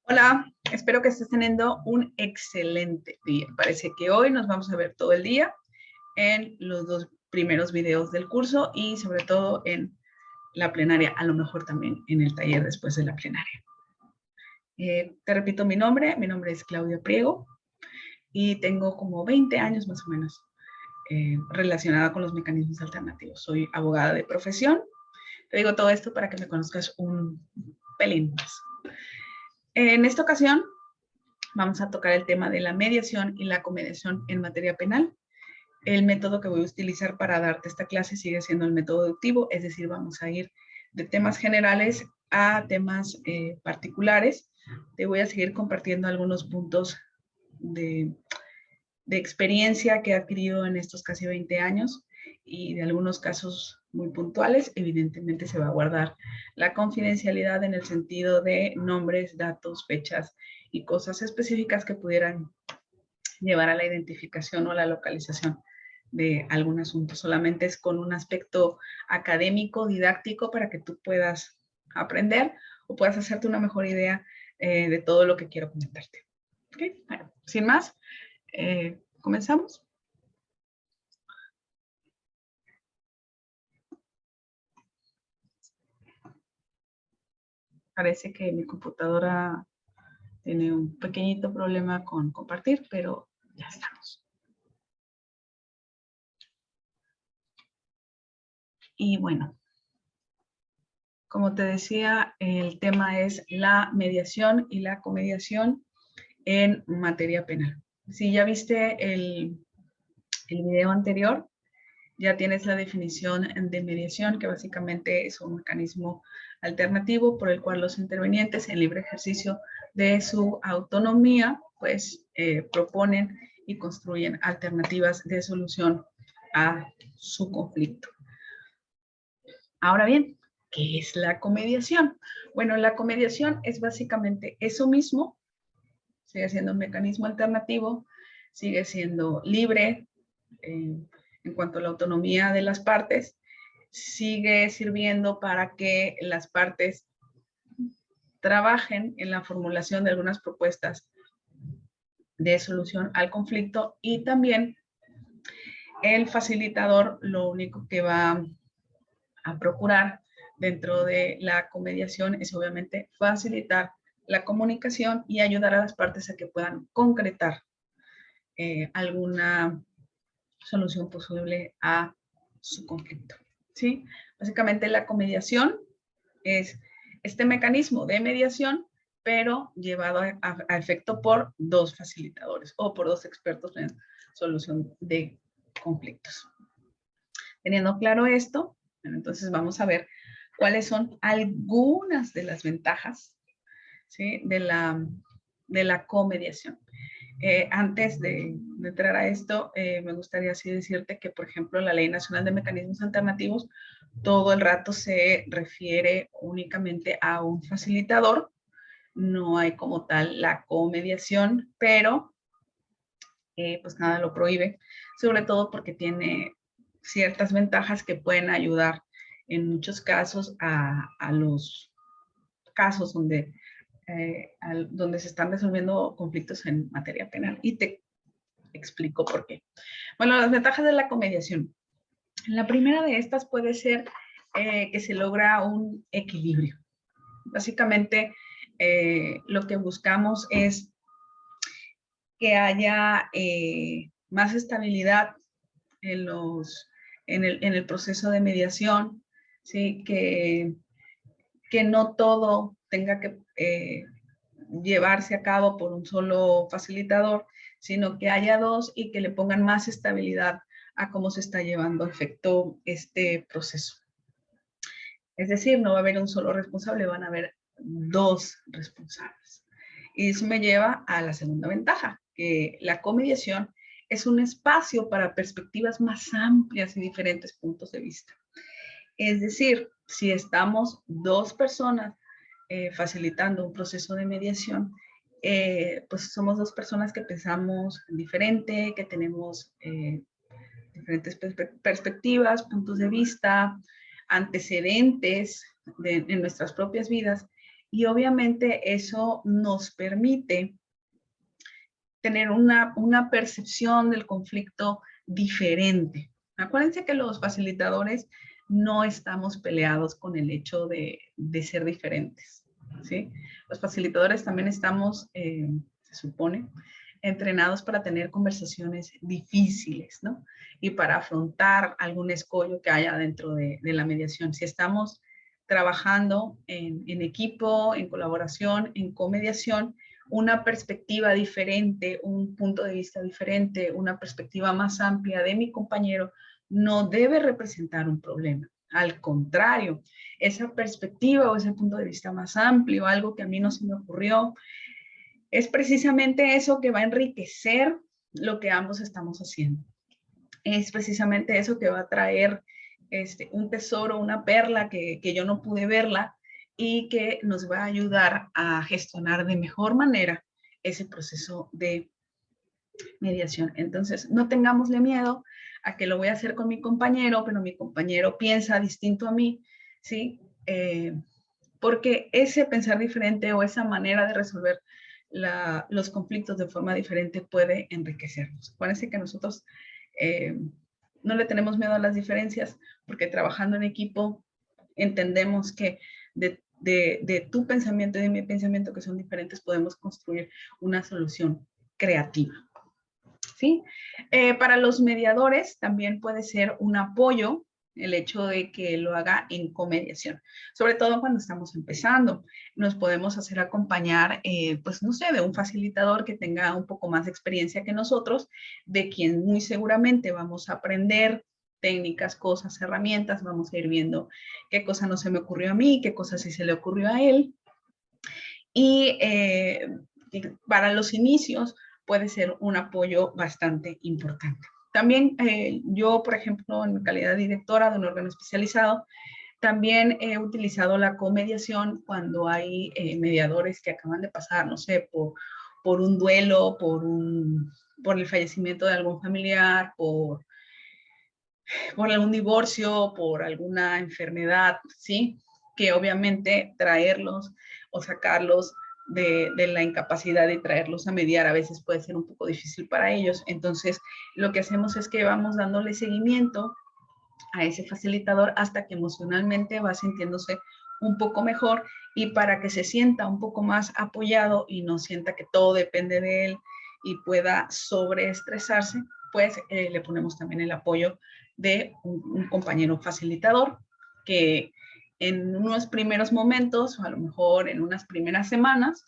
Hola, espero que estés teniendo un excelente día. Parece que hoy nos vamos a ver todo el día en los dos primeros videos del curso y sobre todo en la plenaria, a lo mejor también en el taller después de la plenaria. Te repito mi nombre es Claudia Priego y tengo como 20 años más o menos relacionada con los mecanismos alternativos. Soy abogada de profesión. Te digo todo esto para que me conozcas un pelín más. En esta ocasión vamos a tocar el tema de la mediación y la comediación en materia penal. El método que voy a utilizar para darte esta clase sigue siendo el método deductivo, es decir, vamos a ir de temas generales a temas particulares. Te voy a seguir compartiendo algunos puntos de experiencia que he adquirido en estos casi 20 años y de algunos casos muy puntuales. Evidentemente se va a guardar la confidencialidad en el sentido de nombres, datos, fechas y cosas específicas que pudieran llevar a la identificación o a la localización de algún asunto. Solamente es con un aspecto académico, didáctico, para que tú puedas aprender o puedas hacerte una mejor idea de todo lo que quiero comentarte. ¿Okay? Bueno, sin más, comenzamos. Parece que mi computadora tiene un pequeñito problema con compartir, pero ya estamos. Y bueno, como te decía, el tema es la mediación y la comediación en materia penal. Si ya viste el video anterior, ya tienes la definición de mediación, que básicamente es un mecanismo alternativo por el cual los intervinientes, en libre ejercicio de su autonomía, pues proponen y construyen alternativas de solución a su conflicto. Ahora bien, ¿qué es la comediación? Bueno, la comediación es básicamente eso mismo, sigue siendo un mecanismo alternativo, sigue siendo libre en cuanto a la autonomía de las partes, sigue sirviendo para que las partes trabajen en la formulación de algunas propuestas de solución al conflicto y también el facilitador lo único que va a procurar dentro de la comediación es obviamente facilitar la comunicación y ayudar a las partes a que puedan concretar alguna solución posible a su conflicto. ¿Sí? Básicamente la comediación es este mecanismo de mediación, pero llevado a efecto por dos facilitadores o por dos expertos en solución de conflictos. Teniendo claro esto, bueno, entonces vamos a ver cuáles son algunas de las ventajas, ¿sí?, de la comediación. Antes de entrar a esto, me gustaría así decirte que, por ejemplo, la Ley Nacional de Mecanismos Alternativos todo el rato se refiere únicamente a un facilitador, no hay como tal la comediación, pero pues nada lo prohíbe, sobre todo porque tiene ciertas ventajas que pueden ayudar en muchos casos a los casos donde donde se están resolviendo conflictos en materia penal. Y te explico por qué. Bueno, las ventajas de la comediación. La primera de estas puede ser que se logra un equilibrio. Básicamente, lo que buscamos es que haya más estabilidad en, en el proceso de mediación, ¿sí? Que no todo tenga que llevarse a cabo por un solo facilitador, sino que haya dos y que le pongan más estabilidad a cómo se está llevando a efecto este proceso. Es decir, no va a haber un solo responsable, van a haber dos responsables. Y eso me lleva a la segunda ventaja, que la comediación es un espacio para perspectivas más amplias y diferentes puntos de vista. Es decir, si estamos dos personas facilitando un proceso de mediación, pues somos dos personas que pensamos diferente, que tenemos diferentes perspectivas, puntos de vista, antecedentes en nuestras propias vidas, Y obviamente eso nos permite tener una percepción del conflicto diferente. Acuérdense que los facilitadores no estamos peleados con el hecho de ser diferentes, ¿sí? Los facilitadores también estamos, se supone, entrenados para tener conversaciones difíciles, ¿no? Y para afrontar algún escollo que haya dentro de la mediación. Si estamos trabajando en equipo, en colaboración, en comediación, una perspectiva diferente, un punto de vista diferente, una perspectiva más amplia de mi compañero no debe representar un problema. Al contrario, esa perspectiva o ese punto de vista más amplio, algo que a mí no se me ocurrió, es precisamente eso que va a enriquecer lo que ambos estamos haciendo. Es precisamente eso que va a traer un tesoro, una perla que yo no pude verla y que nos va a ayudar a gestionar de mejor manera ese proceso de mediación. Entonces, no tengámosle miedo a que lo voy a hacer con mi compañero, pero mi compañero piensa distinto a mí, ¿sí? Porque ese pensar diferente o esa manera de resolver los conflictos de forma diferente puede enriquecernos. Acuérdense que nosotros no le tenemos miedo a las diferencias porque trabajando en equipo entendemos que de tu pensamiento y de mi pensamiento, que son diferentes, podemos construir una solución creativa. ¿Sí? Para los mediadores también puede ser un apoyo el hecho de que lo haga en comediación, sobre todo cuando estamos empezando. Nos podemos hacer acompañar, pues no sé, de un facilitador que tenga un poco más de experiencia que nosotros, de quien muy seguramente vamos a aprender técnicas, cosas, herramientas, vamos a ir viendo qué cosa no se me ocurrió a mí, qué cosa sí se le ocurrió a él. Y para los inicios puede ser un apoyo bastante importante. También yo, por ejemplo, en mi calidad de directora de un órgano especializado, también he utilizado la comediación cuando hay mediadores que acaban de pasar, no sé, por un duelo, por el fallecimiento de algún familiar, por algún divorcio, por alguna enfermedad, ¿sí? Que obviamente traerlos o sacarlos de la incapacidad de traerlos a mediar a veces puede ser un poco difícil para ellos. Entonces, lo que hacemos es que vamos dándole seguimiento a ese facilitador hasta que emocionalmente va sintiéndose un poco mejor y para que se sienta un poco más apoyado y no sienta que todo depende de él y pueda sobreestresarse, pues le ponemos también el apoyo de un compañero facilitador que en unos primeros momentos, o a lo mejor en unas primeras semanas,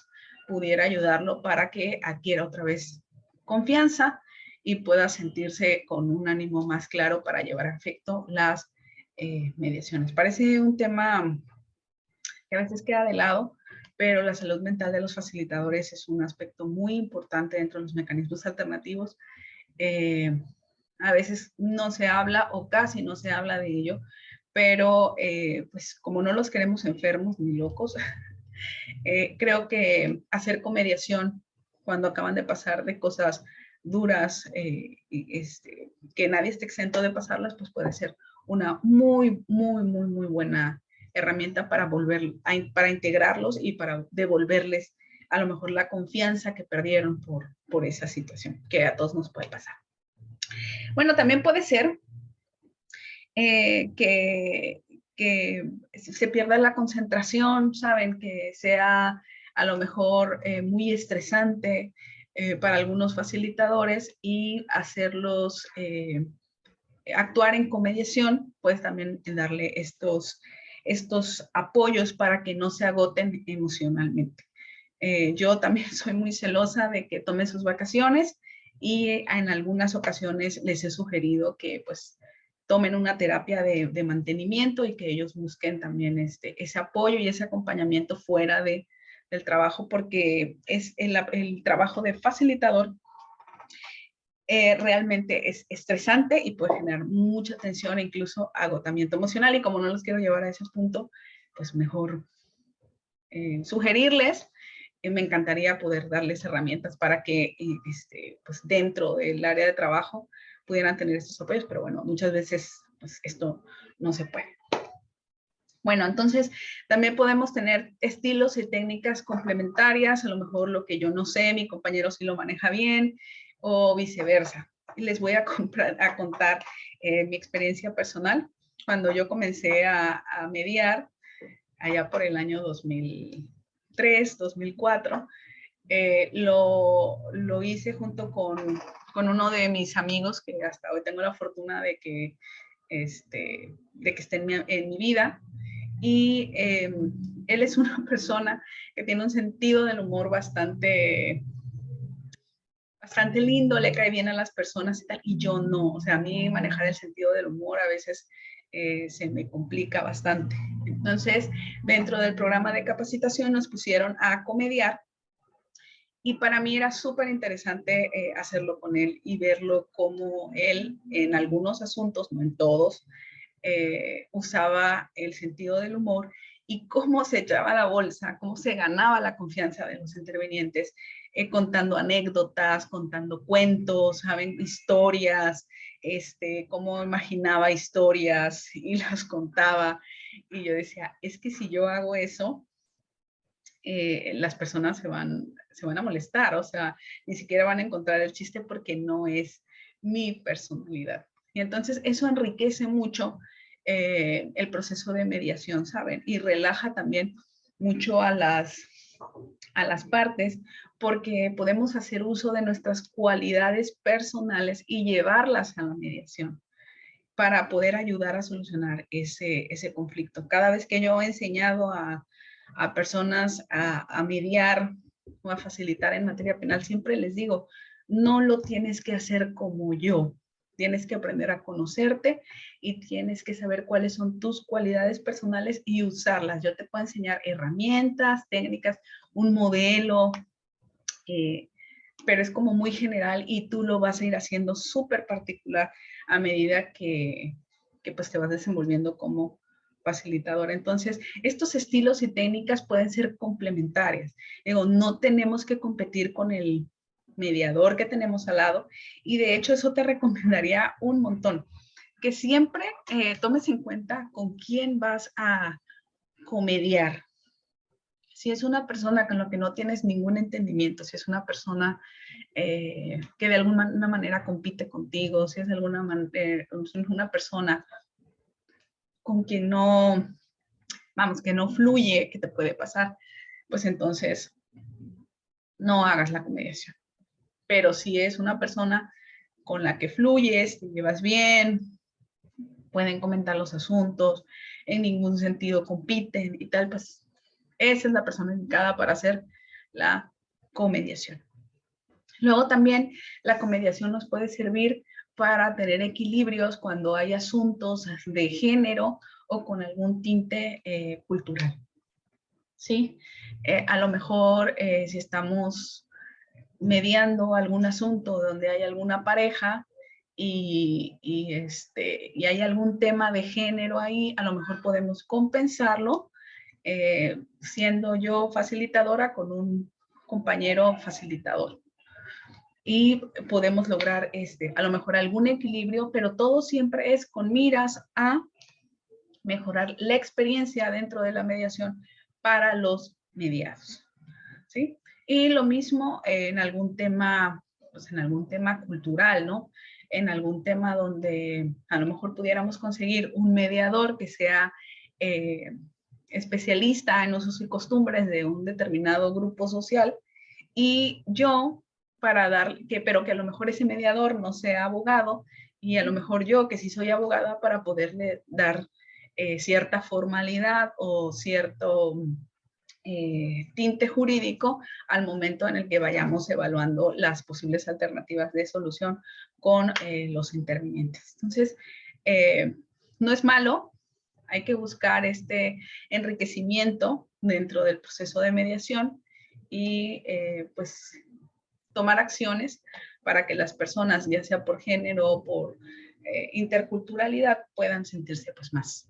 pudiera ayudarlo para que adquiera otra vez confianza y pueda sentirse con un ánimo más claro para llevar a efecto las mediaciones. Parece un tema que a veces queda de lado, pero la salud mental de los facilitadores es un aspecto muy importante dentro de los mecanismos alternativos. A veces no se habla o casi no se habla de ello, pero pues como no los queremos enfermos ni locos, creo que hacer comediación cuando acaban de pasar de cosas duras, que nadie esté exento de pasarlas, pues puede ser una muy, muy, muy, muy buena herramienta para para integrarlos y para devolverles a lo mejor la confianza que perdieron por esa situación, que a todos nos puede pasar. Bueno, también puede ser que se pierda la concentración, ¿saben? Que sea a lo mejor muy estresante para algunos facilitadores y hacerlos actuar en comediación, pues también darle estos apoyos para que no se agoten emocionalmente. Yo también soy muy celosa de que tomen sus vacaciones y en algunas ocasiones les he sugerido que pues tomen una terapia de mantenimiento y que ellos busquen también ese apoyo y ese acompañamiento fuera del trabajo, porque es el trabajo de facilitador realmente es estresante y puede generar mucha tensión e incluso agotamiento emocional. Y como no los quiero llevar a ese punto, pues mejor sugerirles. Me encantaría poder darles herramientas para que pues dentro del área de trabajo pudieran tener estos apoyos, pero bueno, muchas veces pues esto no se puede. Bueno, entonces también podemos tener estilos y técnicas complementarias, a lo mejor lo que yo no sé, mi compañero sí lo maneja bien o viceversa. Y les voy a contar mi experiencia personal. Cuando yo comencé a mediar, allá por el año 2003, 2004, lo hice junto con uno de mis amigos que hasta hoy tengo la fortuna de que esté en mi vida. Y él es una persona que tiene un sentido del humor bastante lindo, le cae bien a las personas y tal, y yo no, o sea, a mí manejar el sentido del humor a veces se me complica bastante. Entonces, dentro del programa de capacitación nos pusieron a comediar y para mí era súper interesante hacerlo con él y verlo como él en algunos asuntos, no en todos, usaba el sentido del humor y cómo se echaba la bolsa, cómo se ganaba la confianza de los intervinientes, contando anécdotas, contando cuentos, ¿saben? Historias, cómo imaginaba historias y las contaba. Y yo decía, es que si yo hago eso, las personas se van a molestar, o sea, ni siquiera van a encontrar el chiste porque no es mi personalidad. Y entonces eso enriquece mucho el proceso de mediación, ¿saben? Y relaja también mucho a las partes porque podemos hacer uso de nuestras cualidades personales y llevarlas a la mediación para poder ayudar a solucionar ese conflicto. Cada vez que yo he enseñado a personas a mediar o a facilitar en materia penal, siempre les digo, no lo tienes que hacer como yo, tienes que aprender a conocerte y tienes que saber cuáles son tus cualidades personales y usarlas. Yo te puedo enseñar herramientas, técnicas, un modelo, pero es como muy general y tú lo vas a ir haciendo súper particular a medida que pues te vas desenvolviendo como facilitador. Entonces, estos estilos y técnicas pueden ser complementarias. Digo, no tenemos que competir con el mediador que tenemos al lado y de hecho eso te recomendaría un montón, que siempre tomes en cuenta con quién vas a comediar. Si es una persona con la que no tienes ningún entendimiento, si es una persona que de alguna manera compite contigo, si es una persona con quien no, vamos, que no fluye, que te puede pasar, pues entonces no hagas la comediación. Pero si es una persona con la que fluyes, te llevas bien, pueden comentar los asuntos, en ningún sentido compiten y tal, pues esa es la persona indicada para hacer la comediación. Luego también la comediación nos puede servir para tener equilibrios cuando hay asuntos de género o con algún tinte cultural. ¿Sí? A lo mejor si estamos mediando algún asunto donde hay alguna pareja y hay algún tema de género ahí, a lo mejor podemos compensarlo siendo yo facilitadora con un compañero facilitador. Y podemos lograr a lo mejor algún equilibrio, pero todo siempre es con miras a mejorar la experiencia dentro de la mediación para los mediados, ¿sí? Y lo mismo en algún tema, pues en algún tema cultural, ¿no? En algún tema donde a lo mejor pudiéramos conseguir un mediador que sea especialista en usos y costumbres de un determinado grupo social y yo pero que a lo mejor ese mediador no sea abogado y a lo mejor yo que sí soy abogada para poderle dar cierta formalidad o cierto tinte jurídico al momento en el que vayamos evaluando las posibles alternativas de solución con los intervinientes. Entonces, no es malo, hay que buscar este enriquecimiento dentro del proceso de mediación y pues tomar acciones para que las personas, ya sea por género o por interculturalidad, puedan sentirse pues más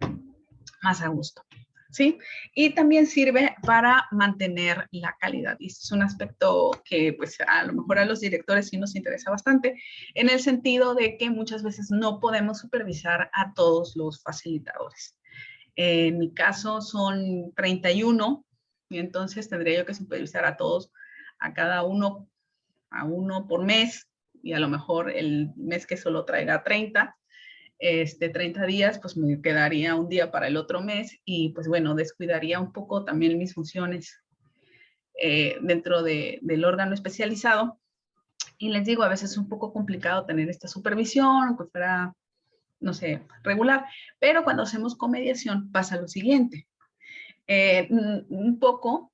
a gusto. ¿Sí? Y también sirve para mantener la calidad. Y este es un aspecto que pues a lo mejor a los directores sí nos interesa bastante, en el sentido de que muchas veces no podemos supervisar a todos los facilitadores. En mi caso son 31, y entonces tendría yo que supervisar a todos, a cada uno, a uno por mes, y a lo mejor el mes que solo traiga 30, 30 días, pues me quedaría un día para el otro mes, y pues bueno, descuidaría un poco también mis funciones dentro del órgano especializado. Y les digo, a veces es un poco complicado tener esta supervisión, que fuera, no sé, regular, pero cuando hacemos comediación pasa lo siguiente. Un poco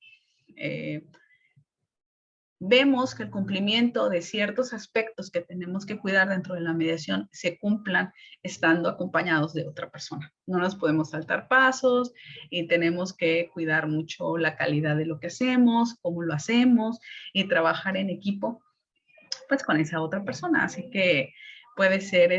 vemos que el cumplimiento de ciertos aspectos que tenemos que cuidar dentro de la mediación se cumplan estando acompañados de otra persona. No nos podemos saltar pasos y tenemos que cuidar mucho la calidad de lo que hacemos, cómo lo hacemos y trabajar en equipo pues con esa otra persona. Así que puede ser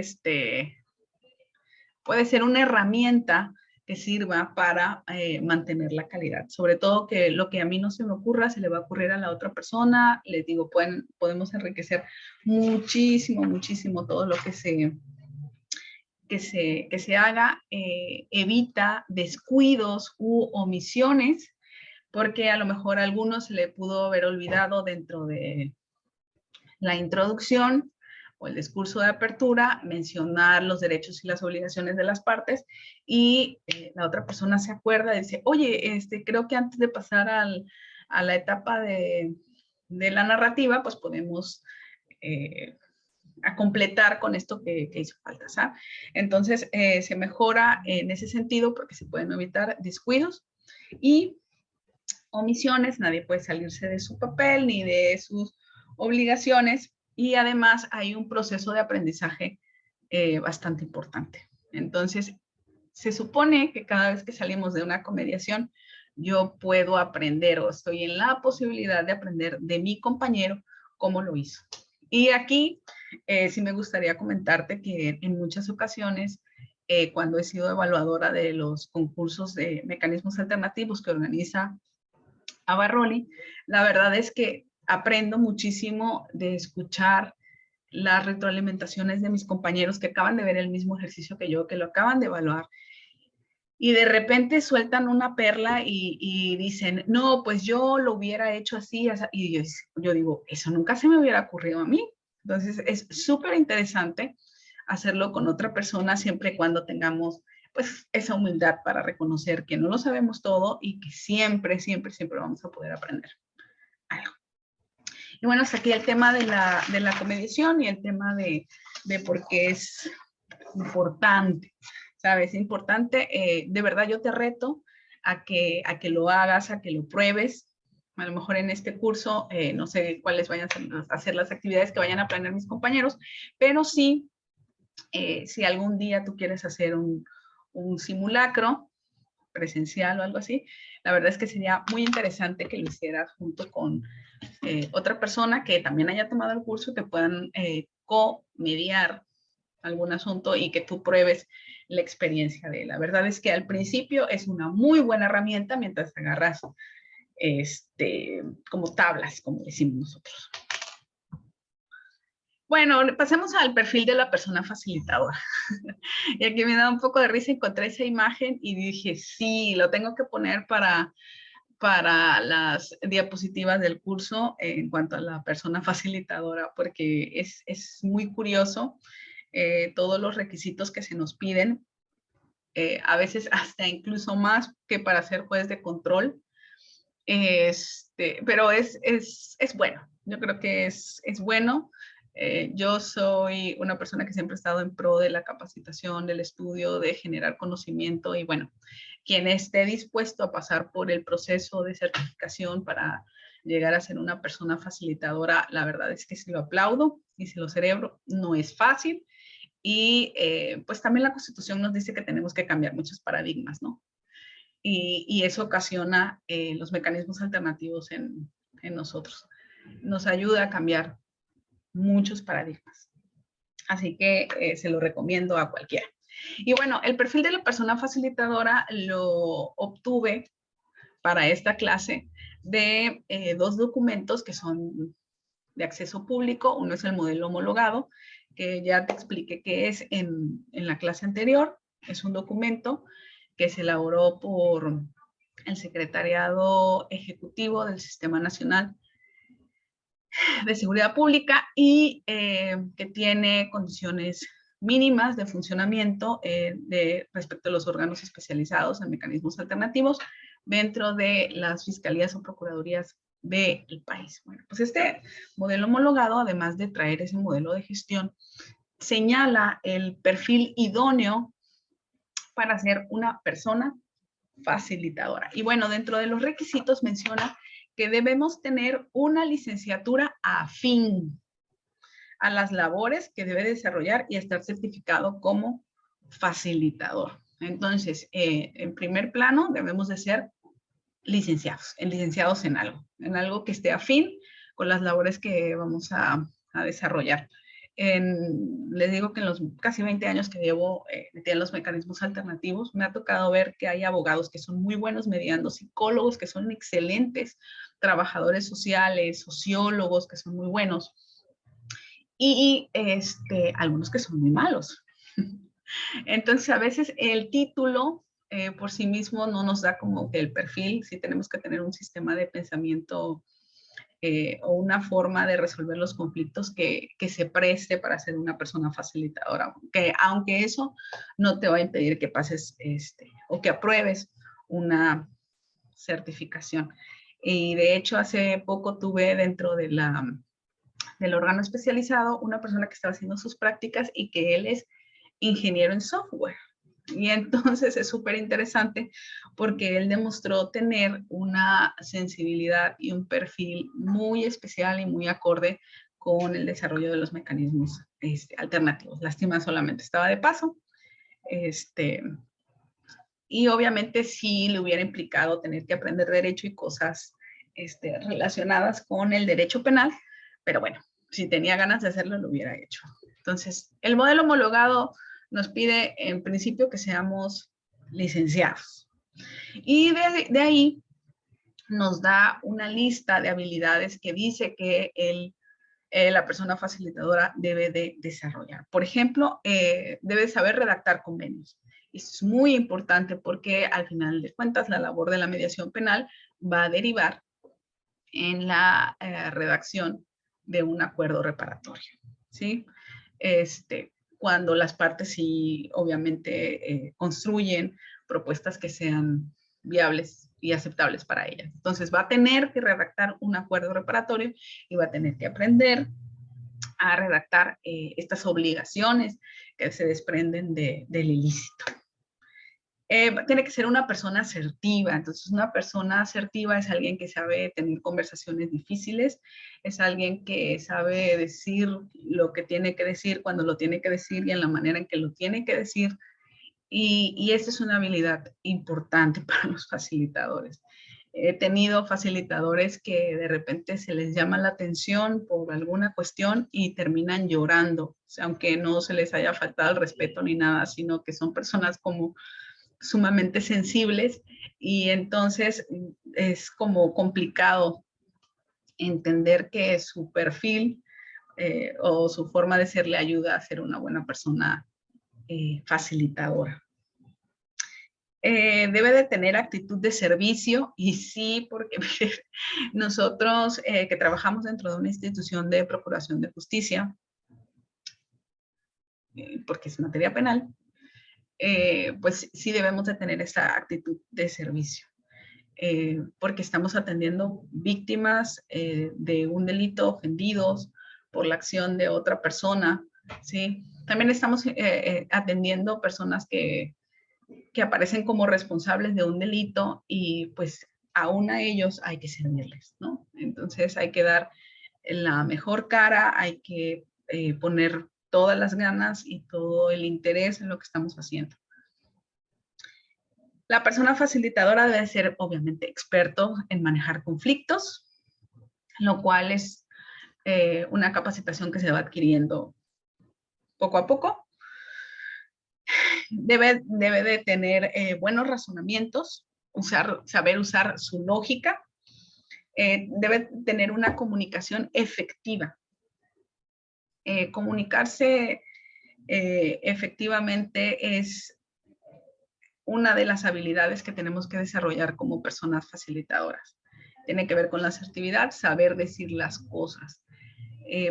puede ser una herramienta que sirva para mantener la calidad. Sobre todo que lo que a mí no se me ocurra, se le va a ocurrir a la otra persona. Les digo, podemos enriquecer muchísimo, muchísimo todo lo que se haga. Evita descuidos u omisiones, porque a lo mejor a algunos se le pudo haber olvidado dentro de la introducción o el discurso de apertura, mencionar los derechos y las obligaciones de las partes, y la otra persona se acuerda y dice, oye, creo que antes de pasar a la etapa de la narrativa, pues podemos a completar con esto que hizo falta, ¿sabes? Entonces, se mejora en ese sentido porque se pueden evitar descuidos y omisiones. Nadie puede salirse de su papel ni de sus obligaciones, y además hay un proceso de aprendizaje bastante importante. Entonces, se supone que cada vez que salimos de una comediación, yo puedo aprender o estoy en la posibilidad de aprender de mi compañero cómo lo hizo. Y aquí sí me gustaría comentarte que en muchas ocasiones, cuando he sido evaluadora de los concursos de mecanismos alternativos que organiza Abarroli, la verdad es que aprendo muchísimo de escuchar las retroalimentaciones de mis compañeros que acaban de ver el mismo ejercicio que yo, que lo acaban de evaluar, y de repente sueltan una perla y dicen, no, pues yo lo hubiera hecho así, y yo digo, eso nunca se me hubiera ocurrido a mí. Entonces es súper interesante hacerlo con otra persona siempre y cuando tengamos pues esa humildad para reconocer que no lo sabemos todo y que siempre, siempre, siempre vamos a poder aprender algo. Y bueno, hasta aquí el tema de la comediación y el tema de por qué es importante, ¿sabes? Es importante, de verdad yo te reto a que lo hagas, a que lo pruebes. A lo mejor en este curso, no sé cuáles vayan a ser las actividades que vayan a planear mis compañeros, pero sí, si algún día tú quieres hacer un simulacro presencial o algo así, la verdad es que sería muy interesante que lo hicieras junto con otra persona que también haya tomado el curso, que puedan co-mediar algún asunto y que tú pruebes la experiencia de él. La verdad es que al principio es una muy buena herramienta mientras agarras como tablas, como decimos nosotros. Bueno, pasemos al perfil de la persona facilitadora. Y aquí me da un poco de risa, encontré esa imagen y dije, sí, lo tengo que poner para las diapositivas del curso en cuanto a la persona facilitadora, porque es muy curioso todos los requisitos que se nos piden, a veces hasta incluso más que para ser juez de control, pero es bueno, yo creo que es bueno. Yo soy una persona que siempre ha estado en pro de la capacitación, del estudio, de generar conocimiento, y bueno, quien esté dispuesto a pasar por el proceso de certificación para llegar a ser una persona facilitadora, la verdad es que sí lo aplaudo y se lo celebro. No es fácil, y pues también la Constitución nos dice que tenemos que cambiar muchos paradigmas, ¿no? Y eso ocasiona los mecanismos alternativos en nosotros. Nos ayuda a cambiar muchos paradigmas. Así que se lo recomiendo a cualquiera. Y bueno, el perfil de la persona facilitadora lo obtuve para esta clase de dos documentos que son de acceso público. Uno es el modelo homologado, que ya te expliqué qué es en la clase anterior. Es un documento que se elaboró por el Secretariado Ejecutivo del Sistema Nacional de Seguridad Pública y que tiene condiciones mínimas de funcionamiento respecto a los órganos especializados en mecanismos alternativos dentro de las fiscalías o procuradurías del país. Bueno, pues este modelo homologado, además de traer ese modelo de gestión, señala el perfil idóneo para ser una persona facilitadora. Y bueno, dentro de los requisitos menciona que debemos tener una licenciatura afín a las labores que debe desarrollar y estar certificado como facilitador. Entonces, en primer plano, debemos de ser licenciados en algo que esté afín con las labores que vamos a desarrollar. Les digo que en los casi 20 años que llevo metida en los mecanismos alternativos, me ha tocado ver que hay abogados que son muy buenos mediando, psicólogos que son excelentes, trabajadores sociales, sociólogos que son muy buenos, y algunos que son muy malos. Entonces, a veces el título por sí mismo no nos da como que el perfil, sí tenemos que tener un sistema de pensamiento o una forma de resolver los conflictos que se preste para ser una persona facilitadora, que aunque eso no te va a impedir que pases o que apruebes una certificación. Y de hecho, hace poco tuve dentro de del órgano especializado una persona que estaba haciendo sus prácticas y que él es ingeniero en software. Y entonces es súper interesante porque él demostró tener una sensibilidad y un perfil muy especial y muy acorde con el desarrollo de los mecanismos alternativos. Lástima, solamente estaba de paso. Y obviamente sí le hubiera implicado tener que aprender derecho y cosas relacionadas con el derecho penal, pero bueno, si tenía ganas de hacerlo, lo hubiera hecho. Entonces, el modelo homologado nos pide en principio que seamos licenciados. Y de ahí nos da una lista de habilidades que dice que la persona facilitadora debe de desarrollar. Por ejemplo, debe saber redactar convenios. Eso es muy importante porque al final de cuentas la labor de la mediación penal va a derivar en la redacción de un acuerdo reparatorio, ¿sí? Cuando las partes sí obviamente construyen propuestas que sean viables y aceptables para ellas. Entonces va a tener que redactar un acuerdo reparatorio y va a tener que aprender a redactar estas obligaciones que se desprenden del ilícito. Tiene que ser una persona asertiva. Entonces, una persona asertiva es alguien que sabe tener conversaciones difíciles, es alguien que sabe decir lo que tiene que decir cuando lo tiene que decir y en la manera en que lo tiene que decir. Y esta es una habilidad importante para los facilitadores. He tenido facilitadores que de repente se les llama la atención por alguna cuestión y terminan llorando, o sea, aunque no se les haya faltado el respeto ni nada, sino que son personas como sumamente sensibles y entonces es como complicado entender que su perfil o su forma de ser le ayuda a ser una buena persona facilitadora. Debe de tener actitud de servicio y sí, porque nosotros que trabajamos dentro de una institución de procuración de justicia, porque es materia penal, pues sí debemos de tener esa actitud de servicio. Porque estamos atendiendo víctimas de un delito, ofendidos por la acción de otra persona, ¿sí? También estamos atendiendo personas que aparecen como responsables de un delito y pues aún a ellos hay que servirles, ¿no? Entonces hay que dar la mejor cara, hay que poner todas las ganas y todo el interés en lo que estamos haciendo. La persona facilitadora debe ser, obviamente, experto en manejar conflictos, lo cual es una capacitación que se va adquiriendo poco a poco. Debe de tener buenos razonamientos, saber usar su lógica. Debe tener una comunicación efectiva. Comunicarse efectivamente es una de las habilidades que tenemos que desarrollar como personas facilitadoras. Tiene que ver con la asertividad, saber decir las cosas.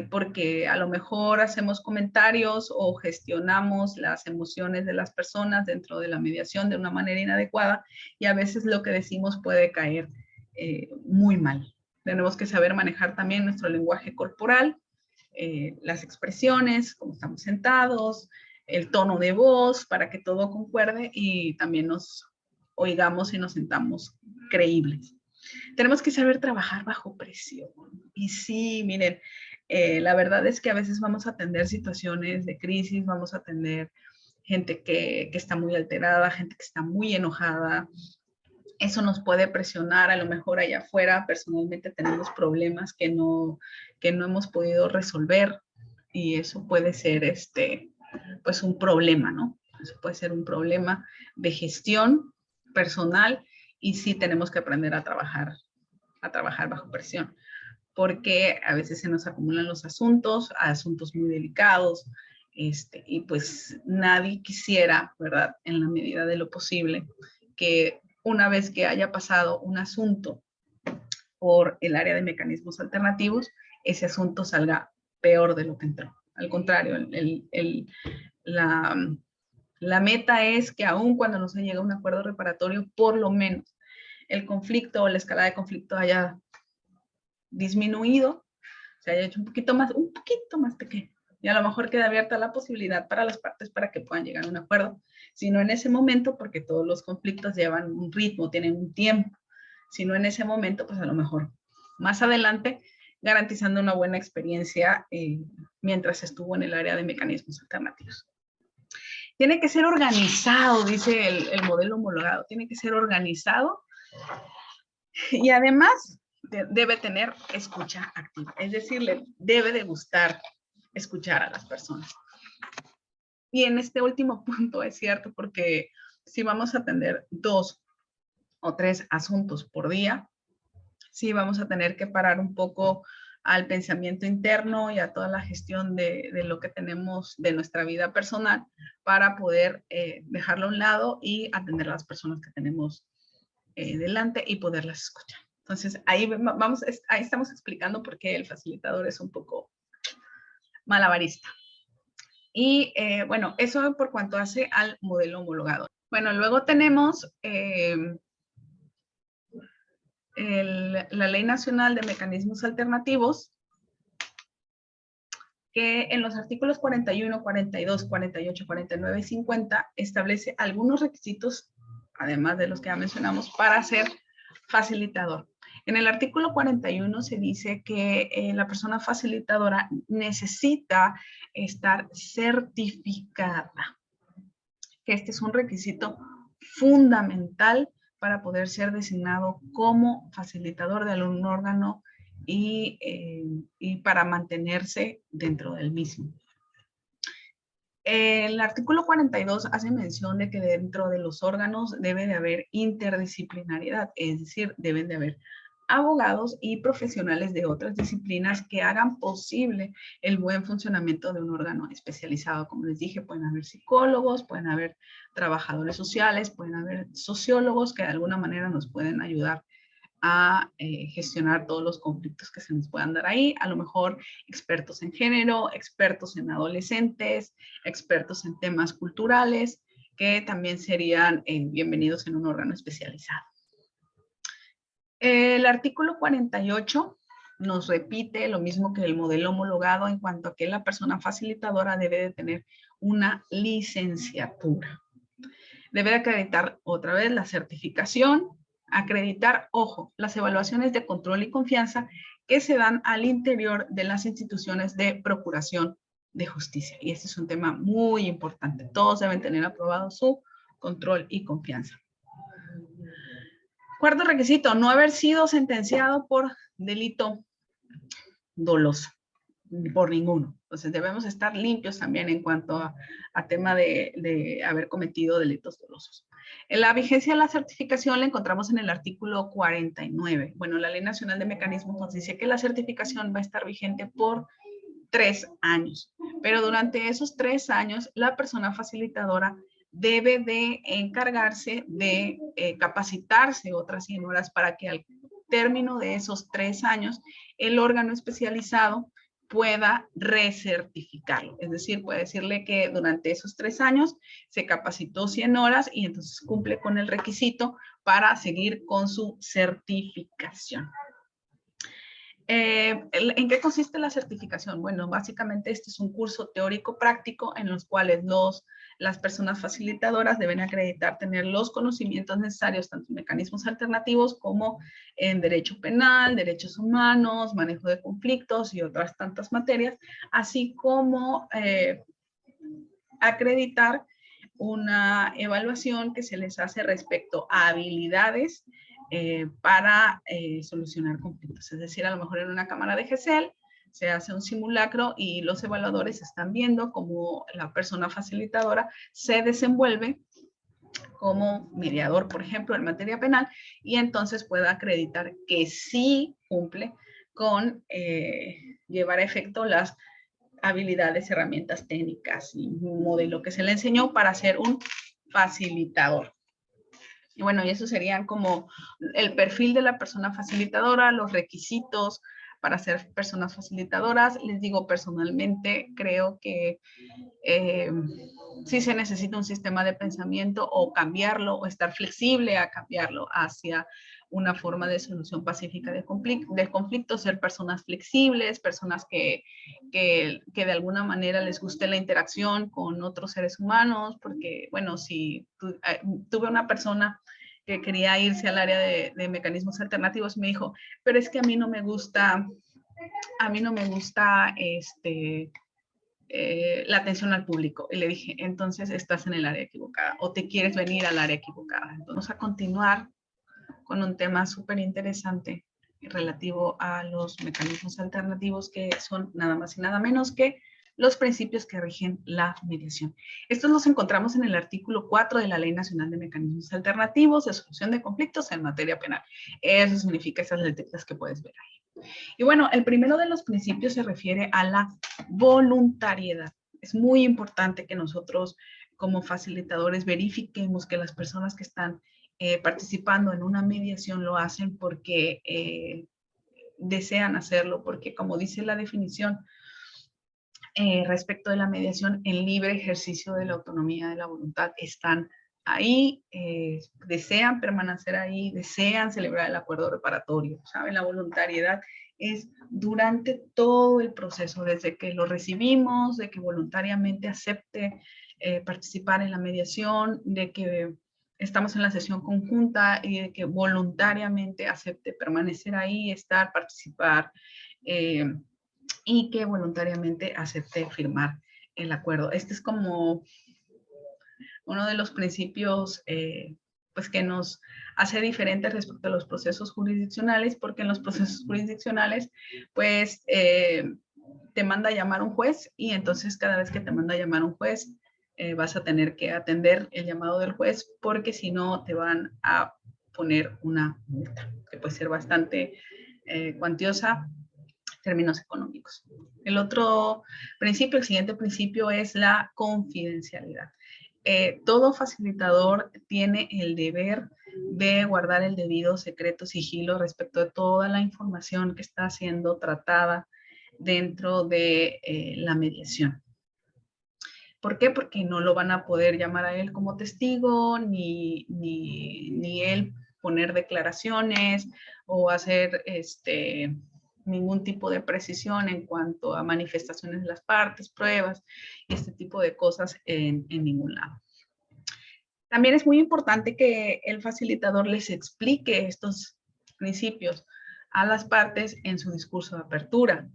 Porque a lo mejor hacemos comentarios o gestionamos las emociones de las personas dentro de la mediación de una manera inadecuada y a veces lo que decimos puede caer muy mal. Tenemos que saber manejar también nuestro lenguaje corporal, las expresiones, cómo estamos sentados, el tono de voz, para que todo concuerde y también nos oigamos y nos sintamos creíbles. Tenemos que saber trabajar bajo presión. Y sí, miren, la verdad es que a veces vamos a atender situaciones de crisis, vamos a atender gente que está muy alterada, gente que está muy enojada. Eso nos puede presionar, a lo mejor allá afuera personalmente tenemos problemas que no hemos podido resolver y eso puede ser pues un problema, ¿no? Eso puede ser un problema de gestión personal y sí tenemos que aprender a trabajar bajo presión, porque a veces se nos acumulan los asuntos muy delicados, y pues nadie quisiera, ¿verdad? En la medida de lo posible, que una vez que haya pasado un asunto por el área de mecanismos alternativos, ese asunto salga peor de lo que entró. Al contrario, la meta es que aun cuando no se llegue a un acuerdo reparatorio, por lo menos el conflicto o la escala de conflicto haya disminuido, se haya hecho un poquito más pequeño. Y a lo mejor queda abierta la posibilidad para las partes para que puedan llegar a un acuerdo. Si no en ese momento, porque todos los conflictos llevan un ritmo, tienen un tiempo. Si no en ese momento, pues a lo mejor más adelante, garantizando una buena experiencia mientras estuvo en el área de mecanismos alternativos. Tiene que ser organizado, dice el modelo homologado, tiene que ser organizado y además debe tener escucha activa, es decir, le debe de gustar escuchar a las personas. Y en este último punto es cierto, porque si vamos a atender 2 o 3 asuntos por día, sí vamos a tener que parar un poco al pensamiento interno y a toda la gestión de lo que tenemos de nuestra vida personal para poder dejarlo a un lado y atender a las personas que tenemos delante y poderlas escuchar. Entonces, ahí estamos explicando por qué el facilitador es un poco malabarista. Y bueno, eso por cuanto hace al modelo homologado. Bueno, luego tenemos la Ley Nacional de Mecanismos Alternativos, que en los artículos 41, 42, 48, 49 y 50 establece algunos requisitos, además de los que ya mencionamos, para ser facilitador. En el artículo 41 se dice que la persona facilitadora necesita estar certificada, que este es un requisito fundamental para poder ser designado como facilitador de algún órgano y para mantenerse dentro del mismo. El artículo 42 hace mención de que dentro de los órganos debe de haber interdisciplinariedad, es decir, deben de haber abogados y profesionales de otras disciplinas que hagan posible el buen funcionamiento de un órgano especializado. Como les dije, pueden haber psicólogos, pueden haber trabajadores sociales, pueden haber sociólogos que de alguna manera nos pueden ayudar a gestionar todos los conflictos que se nos puedan dar ahí, a lo mejor expertos en género, expertos en adolescentes, expertos en temas culturales, que también serían bienvenidos en un órgano especializado. El artículo 48 nos repite lo mismo que el modelo homologado en cuanto a que la persona facilitadora debe de tener una licenciatura. Debe de acreditar otra vez la certificación, acreditar, ojo, las evaluaciones de control y confianza que se dan al interior de las instituciones de procuración de justicia. Y este es un tema muy importante. Todos deben tener aprobado su control y confianza. Cuarto requisito, no haber sido sentenciado por delito doloso, por ninguno. Entonces debemos estar limpios también en cuanto a tema de haber cometido delitos dolosos. En la vigencia de la certificación la encontramos en el artículo 49. Bueno, la Ley Nacional de Mecanismos nos dice que la certificación va a estar vigente por 3 años, pero durante esos 3 años la persona facilitadora debe de encargarse de capacitarse otras 100 horas para que al término de esos 3 años el órgano especializado pueda recertificarlo. Es decir, puede decirle que durante esos 3 años se capacitó 100 horas y entonces cumple con el requisito para seguir con su certificación. ¿En qué consiste la certificación? Bueno, básicamente este es un curso teórico práctico en los cuales las personas facilitadoras deben acreditar tener los conocimientos necesarios tanto en mecanismos alternativos como en derecho penal, derechos humanos, manejo de conflictos y otras tantas materias, así como acreditar una evaluación que se les hace respecto a habilidades para solucionar conflictos. Es decir, a lo mejor en una cámara de GESEL se hace un simulacro y los evaluadores están viendo cómo la persona facilitadora se desenvuelve como mediador, por ejemplo, en materia penal, y entonces pueda acreditar que sí cumple con llevar a efecto las habilidades, herramientas técnicas y un modelo que se le enseñó para ser un facilitador. Y bueno, y eso serían como el perfil de la persona facilitadora, los requisitos para ser personas facilitadoras. Les digo, personalmente creo que sí se necesita un sistema de pensamiento o cambiarlo o estar flexible a cambiarlo hacia una forma de solución pacífica del conflicto, ser personas flexibles, personas que de alguna manera les guste la interacción con otros seres humanos, porque, bueno, si tuve una persona que quería irse al área de mecanismos alternativos, me dijo, pero es que a mí no me gusta la atención al público. Y le dije, entonces estás en el área equivocada o te quieres venir al área equivocada. Entonces, vamos a continuar con un tema súper interesante relativo a los mecanismos alternativos, que son nada más y nada menos que los principios que rigen la mediación. Estos los encontramos en el artículo 4 de la Ley Nacional de Mecanismos Alternativos de Solución de Conflictos en Materia Penal. Eso significa esas letritas que puedes ver ahí. Y bueno, el primero de los principios se refiere a la voluntariedad. Es muy importante que nosotros como facilitadores verifiquemos que las personas que están participando en una mediación lo hacen porque desean hacerlo, porque como dice la definición respecto de la mediación, en libre ejercicio de la autonomía de la voluntad, están ahí, desean permanecer ahí, desean celebrar el acuerdo reparatorio, ¿saben? La voluntariedad es durante todo el proceso, desde que lo recibimos, de que voluntariamente acepte participar en la mediación, de que estamos en la sesión conjunta y de que voluntariamente acepte permanecer ahí, estar, participar, y que voluntariamente acepte firmar el acuerdo. Este es como uno de los principios pues que nos hace diferentes respecto a los procesos jurisdiccionales, porque en los procesos jurisdiccionales pues te manda a llamar un juez y entonces cada vez que te manda a llamar un juez vas a tener que atender el llamado del juez, porque si no te van a poner una multa que puede ser bastante cuantiosa en términos económicos. El otro principio, el siguiente principio es la confidencialidad. Todo facilitador tiene el deber de guardar el debido secreto, sigilo respecto de toda la información que está siendo tratada dentro de la mediación. ¿Por qué? Porque no lo van a poder llamar a él como testigo, ni él poner declaraciones o hacer ningún tipo de precisión en cuanto a manifestaciones de las partes, pruebas y este tipo de cosas en ningún lado. También es muy importante que el facilitador les explique estos principios a las partes en su discurso de apertura,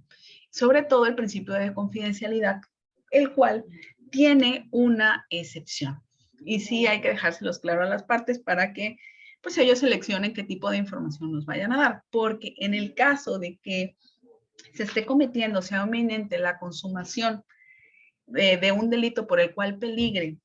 sobre todo el principio de confidencialidad, el cual tiene una excepción. Y sí hay que dejárselos claro a las partes para que pues ellos seleccionen qué tipo de información nos vayan a dar, porque en el caso de que se esté cometiendo, sea inminente la consumación de un delito por el cual peligre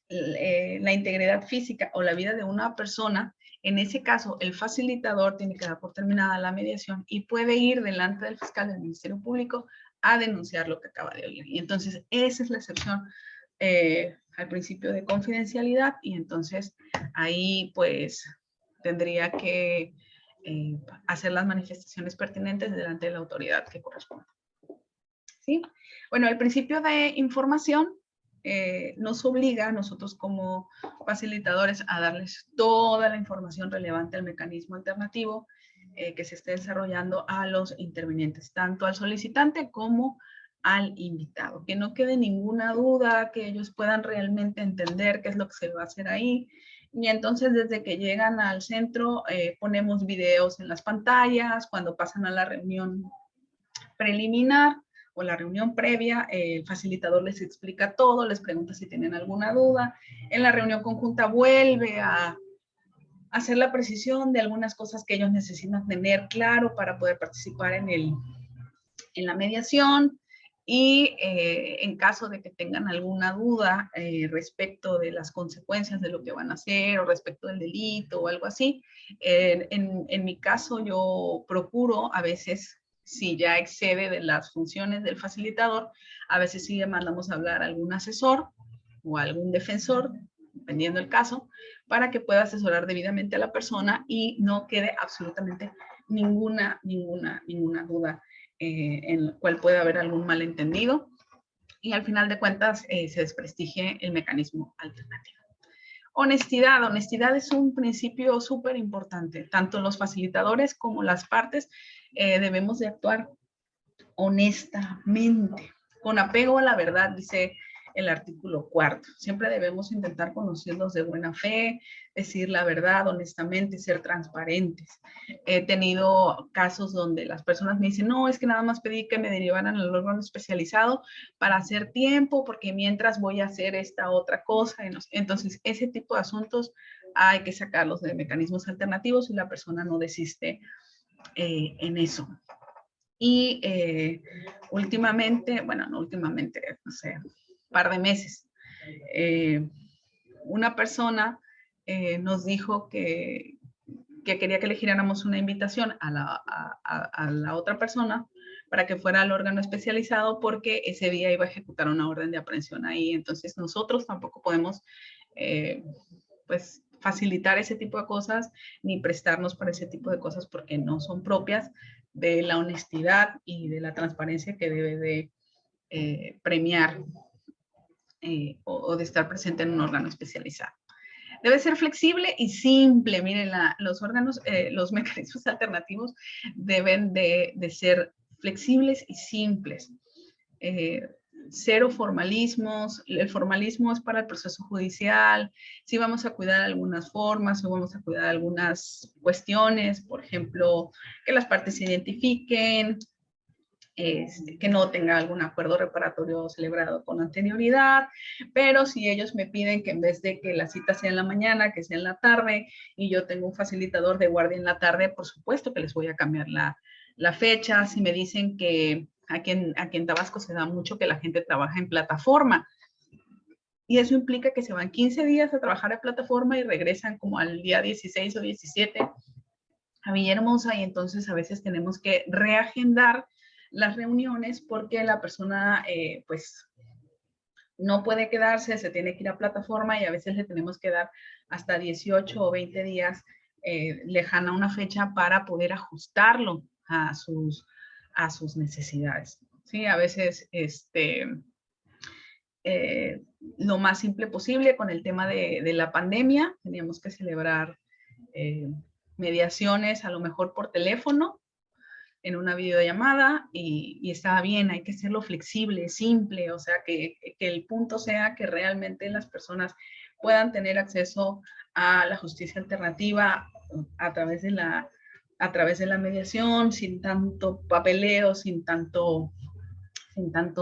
la integridad física o la vida de una persona, en ese caso el facilitador tiene que dar por terminada la mediación y puede ir delante del fiscal del Ministerio Público a denunciar lo que acaba de oír. Y entonces esa es la excepción al principio de confidencialidad y entonces ahí pues tendría que hacer las manifestaciones pertinentes delante de la autoridad que corresponda. ¿Sí? Bueno, el principio de información nos obliga a nosotros como facilitadores a darles toda la información relevante al mecanismo alternativo que se esté desarrollando a los intervinientes, tanto al solicitante como al invitado. Que no quede ninguna duda, que ellos puedan realmente entender qué es lo que se va a hacer ahí. Y entonces desde que llegan al centro ponemos videos en las pantallas, cuando pasan a la reunión preliminar o la reunión previa, el facilitador les explica todo, les pregunta si tienen alguna duda. En la reunión conjunta vuelve a hacer la precisión de algunas cosas que ellos necesitan tener claro para poder participar en la mediación. Y en caso de que tengan alguna duda respecto de las consecuencias de lo que van a hacer o respecto del delito o algo así, en mi caso yo procuro a veces, si ya excede de las funciones del facilitador, a veces sí le mandamos a hablar a algún asesor o a algún defensor, dependiendo del caso, para que pueda asesorar debidamente a la persona y no quede absolutamente ninguna duda en la cual puede haber algún malentendido y al final de cuentas se desprestigie el mecanismo alternativo. Honestidad. Honestidad es un principio súper importante. Tanto los facilitadores como las partes debemos de actuar honestamente, con apego a la verdad, dice el artículo 4. Siempre debemos intentar conocerlos de buena fe, decir la verdad honestamente, ser transparentes. He tenido casos donde las personas me dicen, no, es que nada más pedí que me derivaran al órgano especializado para hacer tiempo, porque mientras voy a hacer esta otra cosa. Entonces, ese tipo de asuntos hay que sacarlos de mecanismos alternativos y la persona no desiste en eso. Y últimamente, bueno, no últimamente, no sé, un par de meses, una persona nos dijo que quería que le giráramos una invitación a la otra persona para que fuera al órgano especializado porque ese día iba a ejecutar una orden de aprehensión ahí. Entonces nosotros tampoco podemos, pues, facilitar ese tipo de cosas ni prestarnos para ese tipo de cosas porque no son propias de la honestidad y de la transparencia que debe de premiar o de estar presente en un órgano especializado. Debe ser flexible y simple. Miren, los órganos, los mecanismos alternativos deben de ser flexibles y simples. Cero formalismos. El formalismo es para el proceso judicial. Sí vamos a cuidar algunas formas o vamos a cuidar algunas cuestiones, por ejemplo, que las partes se identifiquen, que no tenga algún acuerdo reparatorio celebrado con anterioridad, pero si ellos me piden que en vez de que la cita sea en la mañana, que sea en la tarde, y yo tengo un facilitador de guardia en la tarde, por supuesto que les voy a cambiar la fecha. Si me dicen que aquí en Tabasco se da mucho que la gente trabaja en plataforma, y eso implica que se van 15 días a trabajar en plataforma y regresan como al día 16 o 17 a Villahermosa, y entonces a veces tenemos que reagendar las reuniones porque la persona pues no puede quedarse, se tiene que ir a plataforma y a veces le tenemos que dar hasta 18 o 20 días lejana una fecha para poder ajustarlo a sus necesidades. Sí, a veces lo más simple posible con el tema de la pandemia, teníamos que celebrar mediaciones a lo mejor por teléfono en una videollamada y estaba bien. Hay que hacerlo flexible, simple, o sea, que el punto sea que realmente las personas puedan tener acceso a la justicia alternativa a través de la mediación, sin tanto papeleo, sin tanto